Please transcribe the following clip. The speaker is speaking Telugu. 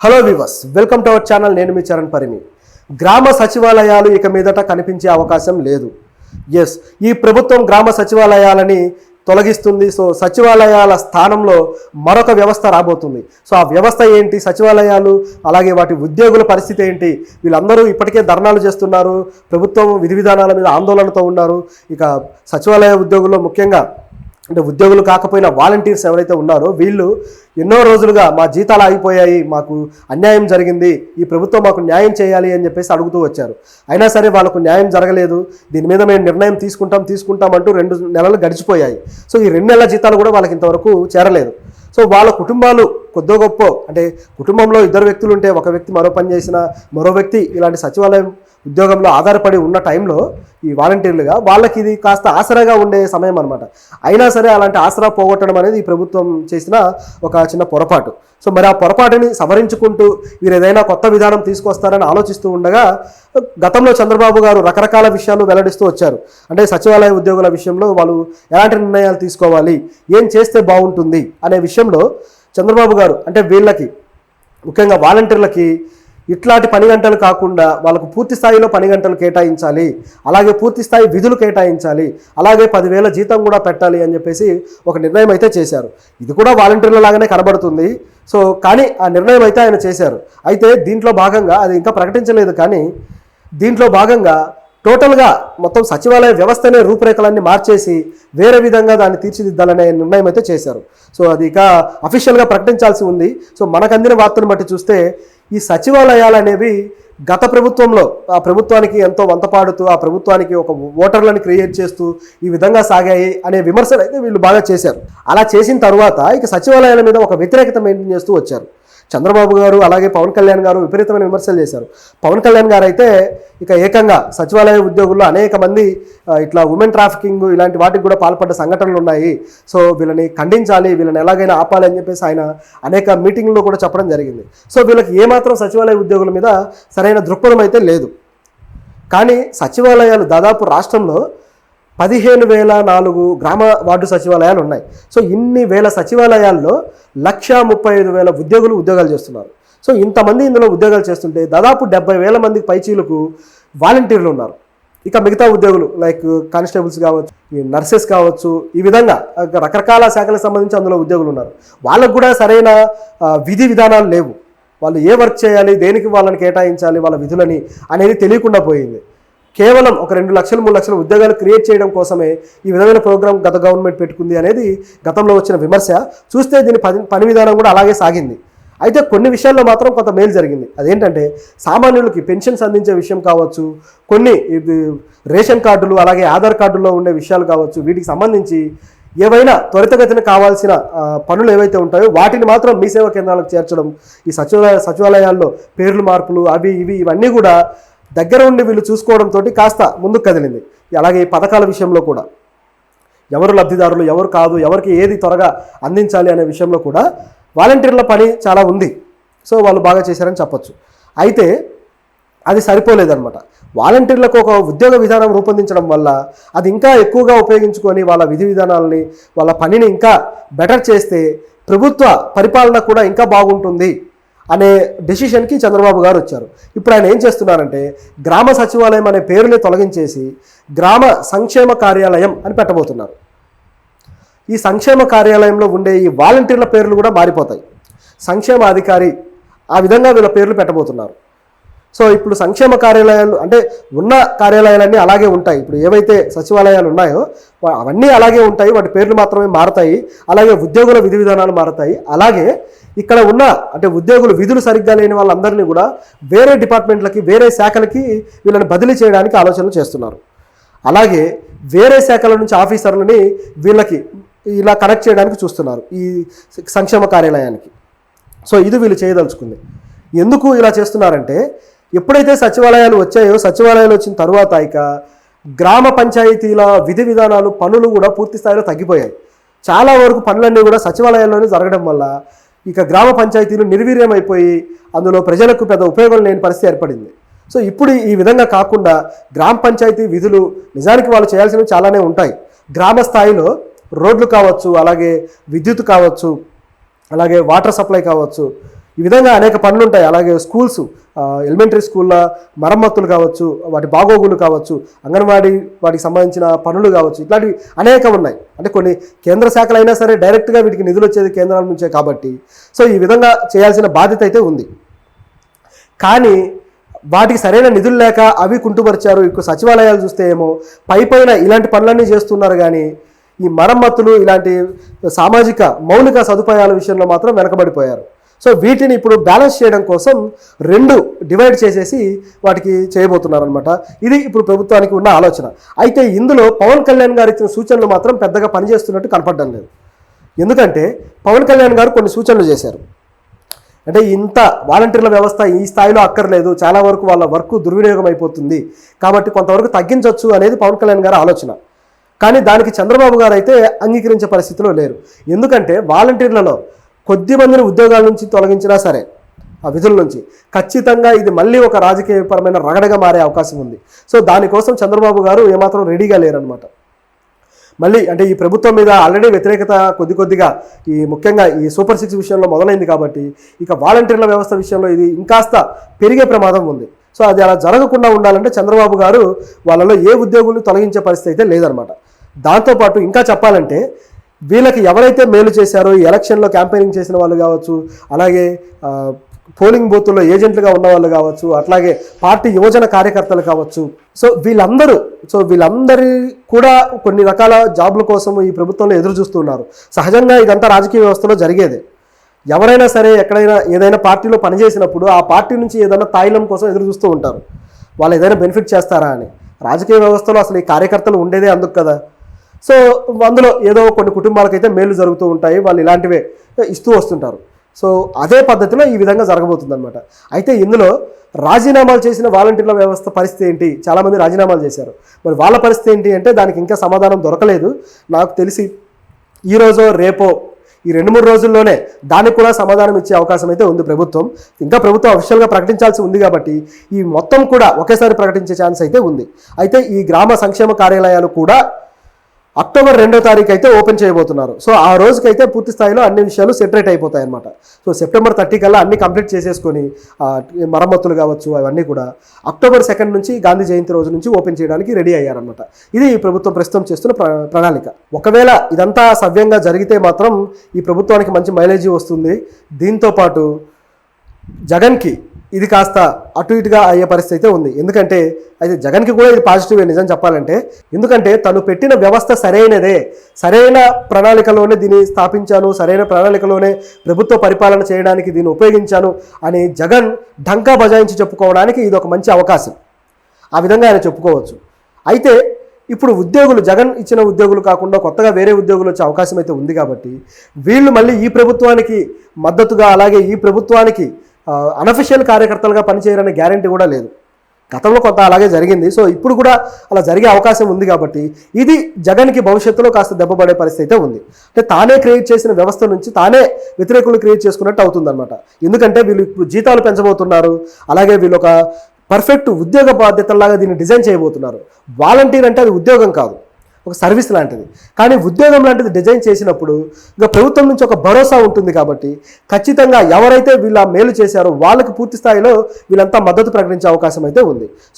Hello viewers, welcome to our channel. నేను మీ చరణ్ పరిమి. గ్రామ సచివాలయాలు ఇక మీదట కనిపించే అవకాశం లేదు. ఎస్, ఈ ప్రభుత్వం గ్రామ సచివాలయాలని తొలగిస్తుంది. సో సచివాలయాల స్థానంలో మరొక వ్యవస్థ రాబోతుంది. సో ఆ వ్యవస్థ ఏంటి, సచివాలయాలు అలాగే వాటి ఉద్యోగుల పరిస్థితి ఏంటి, వీళ్ళందరూ ఇప్పటికే ధర్నాలు చేస్తున్నారు, ప్రభుత్వం విధి విధానాల మీద ఆందోళనతో ఉన్నారు. ఇక సచివాలయ ఉద్యోగుల్లో ముఖ్యంగా అంటే ఉద్యోగులు కాకపోయినా వాలంటీర్స్ ఎవరైతే ఉన్నారో వీళ్ళు ఎన్నో రోజులుగా మా జీతాలు ఆగిపోయాయి, మాకు అన్యాయం జరిగింది, ఈ ప్రభుత్వం మాకు న్యాయం చేయాలి అని చెప్పేసి అడుగుతూ వచ్చారు. అయినా సరే వాళ్ళకు న్యాయం జరగలేదు. దీని మీద మేము నిర్ణయం తీసుకుంటాం అంటూ 2 నెలలు గడిచిపోయాయి. సో ఈ 2 నెలల జీతాలు కూడా వాళ్ళకి ఇంతవరకు చేరలేదు. సో వాళ్ళ కుటుంబాలు కొద్దో గొప్ప అంటే కుటుంబంలో 2 వ్యక్తులు ఉంటే ఒక వ్యక్తి మరో పని చేసిన, మరో వ్యక్తి ఇలాంటి సచివాలయం ఉద్యోగంలో ఆధారపడి ఉన్న టైంలో ఈ వాలంటీర్లుగా వాళ్ళకి ఇది కాస్త ఆసరాగా ఉండే సమయం అనమాట. అయినా సరే అలాంటి ఆసరా పోగొట్టడం అనేది ఈ ప్రభుత్వం చేసిన ఒక చిన్న పొరపాటు. సో మరి ఆ పొరపాటుని సవరించుకుంటూ వీరు ఏదైనా కొత్త విధానం తీసుకొస్తారని ఆలోచిస్తూ ఉండగా గతంలో చంద్రబాబు గారు రకరకాల విషయాలు వెల్లడిస్తూ వచ్చారు. అంటే సచివాలయ ఉద్యోగుల విషయంలో వాళ్ళు ఎలాంటి నిర్ణయాలు తీసుకోవాలి, ఏం చేస్తే బాగుంటుంది అనే విషయంలో చంద్రబాబు గారు అంటే వీళ్ళకి ముఖ్యంగా వాలంటీర్లకి ఇట్లాంటి పని గంటలు కాకుండా వాళ్ళకు పూర్తి స్థాయిలో పని గంటలు కేటాయించాలి, అలాగే పూర్తి స్థాయి విధులు కేటాయించాలి, అలాగే 10,000 జీతం కూడా పెట్టాలి అని చెప్పేసి ఒక నిర్ణయం అయితే చేశారు. ఇది కూడా వాలంటీర్ల లాగానే కనబడుతుంది. సో కానీ ఆ నిర్ణయం అయితే ఆయన చేశారు. అయితే దీంట్లో భాగంగా అది ఇంకా ప్రకటించలేదు, కానీ దీంట్లో భాగంగా టోటల్గా మొత్తం సచివాలయ వ్యవస్థనే రూపురేఖలన్నీ మార్చేసి వేరే విధంగా దాన్ని తీర్చిదిద్దాలనే నిర్ణయం అయితే చేశారు. సో అది ఇక అఫీషియల్గా ప్రకటించాల్సి ఉంది. సో మనకు అందిన వార్తను బట్టి చూస్తే ఈ సచివాలయాలు అనేవి గత ప్రభుత్వంలో ఆ ప్రభుత్వానికి ఎంతో వంతపాడుతూ ఆ ప్రభుత్వానికి ఒక ఓటర్లను క్రియేట్ చేస్తూ ఈ విధంగా సాగాయి అనే విమర్శలు అయితే వీళ్ళు బాగా చేశారు. అలా చేసిన తర్వాత ఇక సచివాలయాల మీద ఒక వ్యతిరేకత మెయింటైన్ చేస్తూ వచ్చారు. చంద్రబాబు గారు అలాగే పవన్ కళ్యాణ్ గారు విపరీతమైన విమర్శలు చేశారు. పవన్ కళ్యాణ్ గారు అయితే ఇక ఏకంగా సచివాలయ ఉద్యోగుల్లో అనేక మంది ఇట్లా ఉమెన్ ట్రాఫికింగ్ ఇలాంటి వాటికి కూడా పాల్పడ్డ సంఘటనలు ఉన్నాయి, సో వీళ్ళని ఖండించాలి, వీళ్ళని ఎలాగైనా ఆపాలి అని చెప్పేసి ఆయన అనేక మీటింగ్లో కూడా చెప్పడం జరిగింది. సో వీళ్ళకి ఏమాత్రం సచివాలయ ఉద్యోగుల మీద సరైన దృక్పథం అయితే లేదు. కానీ సచివాలయాలు దాదాపు రాష్ట్రంలో 15,004 గ్రామ వార్డు సచివాలయాలు ఉన్నాయి. సో ఇన్ని వేల సచివాలయాల్లో 1,35,000 ఉద్యోగాలు చేస్తున్నారు. సో ఇంతమంది ఇందులో ఉద్యోగాలు చేస్తుంటే దాదాపు 70,000 మందికి పైచీలకు వాలంటీర్లు ఉన్నారు. ఇక మిగతా ఉద్యోగులు లైక్ కానిస్టేబుల్స్ కావచ్చు, ఈ నర్సెస్ కావచ్చు, ఈ విధంగా రకరకాల శాఖలకు సంబంధించి అందులో ఉద్యోగులు ఉన్నారు. వాళ్ళకు కూడా సరైన విధి విధానాలు లేవు. వాళ్ళు ఏ వర్క్ చేయాలి, దేనికి వాళ్ళని కేటాయించాలి, వాళ్ళ విధులని అనేది తెలియకుండా పోయింది. కేవలం ఒక 2 లక్షలు 3 లక్షల ఉద్యోగాలు క్రియేట్ చేయడం కోసమే ఈ విధమైన ప్రోగ్రాం గత గవర్నమెంట్ పెట్టుకుంది అనేది గతంలో వచ్చిన విమర్శ. చూస్తే దీని పని విధానం కూడా అలాగే సాగింది. అయితే కొన్ని విషయాల్లో మాత్రం కొంత మేలు జరిగింది. అదేంటంటే సామాన్యులకి పెన్షన్స్ అందించే విషయం కావచ్చు, కొన్ని రేషన్ కార్డులు అలాగే ఆధార్ కార్డుల్లో ఉండే విషయాలు కావచ్చు, వీటికి సంబంధించి ఏవైనా త్వరితగతిన కావాల్సిన పనులు ఏవైతే ఉంటాయో వాటిని మాత్రం మీ సేవా కేంద్రాలకు చేర్చడం, ఈ సచివాలయాల్లో పేర్లు మార్పులు అవి ఇవన్నీ కూడా దగ్గర ఉండి వీళ్ళు చూసుకోవడంతో కాస్త ముందుకు కదిలింది. అలాగే ఈ పథకాల విషయంలో కూడా ఎవరు లబ్ధిదారులు ఎవరు కాదు, ఎవరికి ఏది త్వరగా అందించాలి అనే విషయంలో కూడా వాలంటీర్ల పని చాలా ఉంది. సో వాళ్ళు బాగా చేశారని చెప్పొచ్చు. అయితే అది సరిపోలేదన్నమాట. వాలంటీర్లకు ఒక ఉద్యోగ విధానం రూపొందించడం వల్ల అది ఇంకా ఎక్కువగా ఉపయోగించుకొని వాళ్ళ విధి విధానాలని వాళ్ళ పనిని ఇంకా బెటర్ చేస్తే ప్రభుత్వ పరిపాలన కూడా ఇంకా బాగుంటుంది అనే డెసిషన్కి చంద్రబాబు గారు వచ్చారు. ఇప్పుడు ఆయన ఏం చేస్తున్నారంటే గ్రామ సచివాలయం అనే పేరుని తొలగించేసి గ్రామ సంక్షేమ కార్యాలయం అని పెట్టబోతున్నారు. ఈ సంక్షేమ కార్యాలయంలో ఉండే ఈ వాలంటీర్ల పేర్లు కూడా మారిపోతాయి. సంక్షేమ అధికారి ఆ విధంగా వీళ్ళ పేర్లు పెట్టబోతున్నారు. సో ఇప్పుడు సంక్షేమ కార్యాలయాలు అంటే ఉన్న కార్యాలయాలన్నీ అలాగే ఉంటాయి. ఇప్పుడు ఏవైతే సచివాలయాలు ఉన్నాయో అవన్నీ అలాగే ఉంటాయి, వాటి పేర్లు మాత్రమే మారతాయి. అలాగే ఉద్యోగుల విధి విధానాలు మారతాయి. అలాగే ఇక్కడ ఉన్న అంటే ఉద్యోగులు విధులు సరిగ్గా లేని వాళ్ళందరినీ కూడా వేరే డిపార్ట్మెంట్లకి వేరే శాఖలకి వీళ్ళని బదిలీ చేయడానికి ఆలోచనలు చేస్తున్నారు. అలాగే వేరే శాఖల నుంచి ఆఫీసర్లని వీళ్ళకి ఇలా కనెక్ట్ చేయడానికి చూస్తున్నారు ఈ సంక్షేమ కార్యాలయానికి. సో ఇది వీళ్ళు చేయదలుచుకుంది. ఎందుకు ఇలా చేస్తున్నారంటే ఎప్పుడైతే సచివాలయాలు వచ్చాయో సచివాలయాలు వచ్చిన తర్వాత ఇక గ్రామ పంచాయతీల విధి విధానాలు పనులు కూడా పూర్తి స్థాయిలో తగ్గిపోయాయి. చాలా వరకు పనులన్నీ కూడా సచివాలయాల్లోనే జరగడం వల్ల ఇక గ్రామ పంచాయతీలు నిర్వీర్యం అయిపోయి అందులో ప్రజలకు పెద్ద ఉపయోగం లేని పరిస్థితి ఏర్పడింది. సో ఇప్పుడు ఈ విధంగా కాకుండా గ్రామ పంచాయతీ విధులు నిజానికి వాళ్ళు చేయాల్సినవి చాలానే ఉంటాయి. గ్రామ స్థాయిలో రోడ్లు కావచ్చు, అలాగే విద్యుత్ కావచ్చు, అలాగే వాటర్ సప్లై కావచ్చు, ఈ విధంగా అనేక పనులు ఉంటాయి. అలాగే స్కూల్స్, ఎలిమెంటరీ స్కూళ్ళ మరమ్మతులు కావచ్చు, వాటి బాగోగులు కావచ్చు, అంగన్వాడీ వాటికి సంబంధించిన పనులు కావచ్చు, ఇట్లాంటివి అనేకం ఉన్నాయి. అంటే కొన్ని కేంద్ర శాఖలు అయినా సరే డైరెక్ట్గా వీటికి నిధులు వచ్చేది కేంద్రాల నుంచే కాబట్టి సో ఈ విధంగా చేయాల్సిన బాధ్యత అయితే ఉంది. కానీ వాటికి సరైన నిధులు లేక అవి కుంటుపరిచారు. ఇప్పుడు సచివాలయాలు చూస్తే ఏమో పైన ఇలాంటి పనులన్నీ చేస్తున్నారు, కానీ ఈ మరమ్మతులు ఇలాంటి సామాజిక మౌలిక సదుపాయాల విషయంలో మాత్రం వెనకబడిపోయారు. సో వీటిని ఇప్పుడు బ్యాలెన్స్ చేయడం కోసం 2 డివైడ్ చేసేసి వాటికి చేయబోతున్నారు అనమాట. ఇది ఇప్పుడు ప్రభుత్వానికి ఉన్న ఆలోచన. అయితే ఇందులో పవన్ కళ్యాణ్ గారు ఇచ్చిన సూచనలు మాత్రం పెద్దగా పనిచేస్తున్నట్టు కనపడడం లేదు. ఎందుకంటే పవన్ కళ్యాణ్ గారు కొన్ని సూచనలు చేశారు. అంటే ఇంత వాలంటీర్ల వ్యవస్థ ఈ స్థాయిలో అక్కర్లేదు, చాలా వరకు వాళ్ళ వర్క్ దుర్వినియోగం అయిపోతుంది, కాబట్టి కొంతవరకు తగ్గించవచ్చు అనేది పవన్ కళ్యాణ్ గారి ఆలోచన. కానీ దానికి చంద్రబాబు గారు అయితే అంగీకరించే పరిస్థితిలో లేరు. ఎందుకంటే వాలంటీర్లలో కొద్ది మందిని ఉద్యోగాల నుంచి తొలగించినా సరే ఆ విధుల నుంచి ఖచ్చితంగా ఇది మళ్ళీ ఒక రాజకీయపరమైన రగడగా మారే అవకాశం ఉంది. సో దానికోసం చంద్రబాబు గారు ఏమాత్రం రెడీగా లేరనమాట. మళ్ళీ అంటే ఈ ప్రభుత్వం మీద ఆల్రెడీ వ్యతిరేకత కొద్దిగా ముఖ్యంగా ఈ సూపర్ 6 విషయంలో మొదలైంది కాబట్టి ఇక వాలంటీర్ల వ్యవస్థ విషయంలో ఇది ఇంకాస్త పెరిగే ప్రమాదం ఉంది. సో అది అలా జరగకుండా ఉండాలంటే చంద్రబాబు గారు వాళ్ళలో ఏ ఉద్యోగుల్ని తొలగించే పరిస్థితి అయితే లేదనమాట. దాంతోపాటు ఇంకా చెప్పాలంటే వీళ్ళకి ఎవరైతే మేలు చేశారో ఈ ఎలక్షన్లో క్యాంపెయినింగ్ చేసిన వాళ్ళు కావచ్చు, అలాగే పోలింగ్ బూతుల్లో ఏజెంట్లుగా ఉన్న వాళ్ళు కావచ్చు, అట్లాగే పార్టీ యువజన కార్యకర్తలు కావచ్చు, సో వీళ్ళందరి కూడా కొన్ని రకాల జాబ్ల కోసం ఈ ప్రభుత్వంలో ఎదురు చూస్తున్నారు. సహజంగా ఇదంతా రాజకీయ వ్యవస్థలో జరిగేదే. ఎవరైనా సరే ఎక్కడైనా ఏదైనా పార్టీలో పనిచేసినప్పుడు ఆ పార్టీ నుంచి ఏదైనా తాయిలం కోసం ఎదురు చూస్తూ ఉంటారు, వాళ్ళు ఏదైనా బెనిఫిట్ చేస్తారా అని. రాజకీయ వ్యవస్థలో అసలు ఈ కార్యకర్తలు ఉండేదే అందుకు కదా. సో అందులో ఏదో కొన్ని కుటుంబాలకైతే మేలు జరుగుతూ ఉంటాయి, వాళ్ళు ఇలాంటివే ఇస్తూ వస్తుంటారు. సో అదే పద్ధతిలో ఈ విధంగా జరగబోతుంది అనమాట. అయితే ఇందులో రాజీనామాలు చేసిన వాలంటీర్ల వ్యవస్థ పరిస్థితి ఏంటి? చాలామంది రాజీనామాలు చేశారు, మరి వాళ్ళ పరిస్థితి ఏంటి అంటే దానికి ఇంకా సమాధానం దొరకలేదు. నాకు తెలిసి ఈరోజో రేపో ఈ 2-3 రోజుల్లోనే దానికి కూడా సమాధానం ఇచ్చే అవకాశం అయితే ఉంది ప్రభుత్వం. ఇంకా ప్రభుత్వం అఫీషియల్గా ప్రకటించాల్సి ఉంది కాబట్టి ఈ మొత్తం కూడా ఒకేసారి ప్రకటించే ఛాన్స్ అయితే ఉంది. అయితే ఈ గ్రామ సంక్షేమ కార్యాలయాలు కూడా అక్టోబర్ 2వ తారీఖు అయితే ఓపెన్ చేయబోతున్నారు. సో ఆ రోజుకైతే పూర్తి స్థాయిలో అన్ని విషయాలు సెటరేట్ అయిపోతాయి అనమాట. సో సెప్టెంబర్ 30 కల్లా అన్ని కంప్లీట్ చేసేసుకొని మరమ్మతులు కావచ్చు అవన్నీ కూడా అక్టోబర్ 2 నుంచి గాంధీ జయంతి రోజు నుంచి ఓపెన్ చేయడానికి రెడీ అయ్యారనమాట. ఇది ఈ ప్రభుత్వం ప్రస్తుతం చేస్తున్న ప్రణాళిక. ఒకవేళ ఇదంతా సవ్యంగా జరిగితే మాత్రం ఈ ప్రభుత్వానికి మంచి మైలేజీ వస్తుంది. దీంతోపాటు జగన్కి ఇది కాస్త అటు ఇటుగా అయ్యే పరిస్థితి అయితే ఉంది. ఎందుకంటే అయితే జగన్కి కూడా ఇది పాజిటివే నిజం చెప్పాలంటే. ఎందుకంటే తను పెట్టిన వ్యవస్థ సరైనదే, సరైన ప్రణాళికలోనే దీన్ని స్థాపించాను, సరైన ప్రణాళికలోనే ప్రభుత్వ పరిపాలన చేయడానికి దీన్ని ఉపయోగించాను అని జగన్ ఢంకా బజాయించి చెప్పుకోవడానికి ఇది ఒక మంచి అవకాశం. ఆ విధంగా ఆయన చెప్పుకోవచ్చు. అయితే ఇప్పుడు ఉద్యోగులు జగన్ ఇచ్చిన ఉద్యోగులు కాకుండా కొత్తగా వేరే ఉద్యోగులు వచ్చే అవకాశం అయితే ఉంది కాబట్టి వీళ్ళు మళ్ళీ ఈ ప్రభుత్వానికి మద్దతుగా, అలాగే ఈ ప్రభుత్వానికి అనఫిషియల్ కార్యకర్తలుగా పనిచేయాలనే గ్యారంటీ కూడా లేదు. గతంలో కొంత అలాగే జరిగింది. సో ఇప్పుడు కూడా అలా జరిగే అవకాశం ఉంది కాబట్టి ఇది జగన్కి భవిష్యత్తులో కాస్త దెబ్బపడే పరిస్థితి అయితే ఉంది. అంటే తానే క్రియేట్ చేసిన వ్యవస్థ నుంచి తానే వ్యతిరేకులు క్రియేట్ చేసుకున్నట్టు అవుతుందన్నమాట. ఎందుకంటే వీళ్ళు ఇప్పుడు జీతాలు పెంచబోతున్నారు, అలాగే వీళ్ళు ఒక పర్ఫెక్ట్ ఉద్యోగ బాధ్యతలాగా దీన్ని డిజైన్ చేయబోతున్నారు. వాలంటీర్ అంటే అది ఉద్యోగం కాదు, ఒక సర్వీస్ లాంటిది. కానీ ఉద్యోగం లాంటిది డిజైన్ చేసినప్పుడు ఇంకా ప్రభుత్వం నుంచి ఒక భరోసా ఉంటుంది కాబట్టి ఖచ్చితంగా ఎవరైతే వీళ్ళ మేలు చేశారో వాళ్ళకి పూర్తి స్థాయిలో వీళ్ళంతా మద్దతు ప్రకటించే అవకాశం అయితే ఉంది. సో